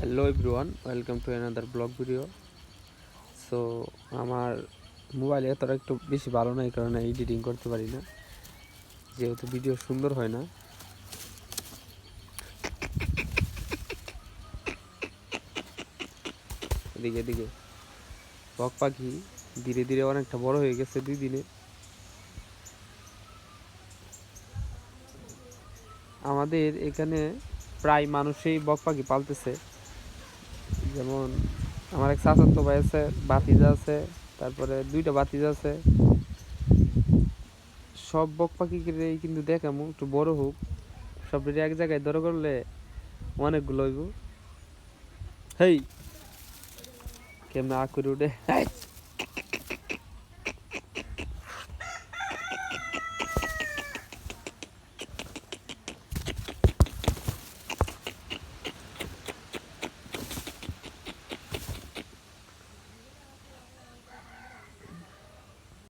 Hello everyone, welcome to another blog video. So আমার mobile এতটা একটু বেশি ভালো না, এই কারণে এডিটিং করতে পারি না, যেহেতু ভিডিও সুন্দর হয় না। এদিকে এদিকে বক পাখি ধীরে ধীরে অনেকটা বড় হয়ে গেছে 2 দিনে। আমাদের এখানে প্রায় মানুষই বক পাখি পালতেছে। যেমন আমার এক চাচাতো ভাই আছে, ভাতিজা আছে, তারপরে 2টা ভাতিজা আছে। সব বক পাখিকেই কিন্তু দেখামু একটু বড় হোক, সব এক জায়গায় ধরে করলে অনেকগুলো হইব। হেই কেমনে আ করে উঠে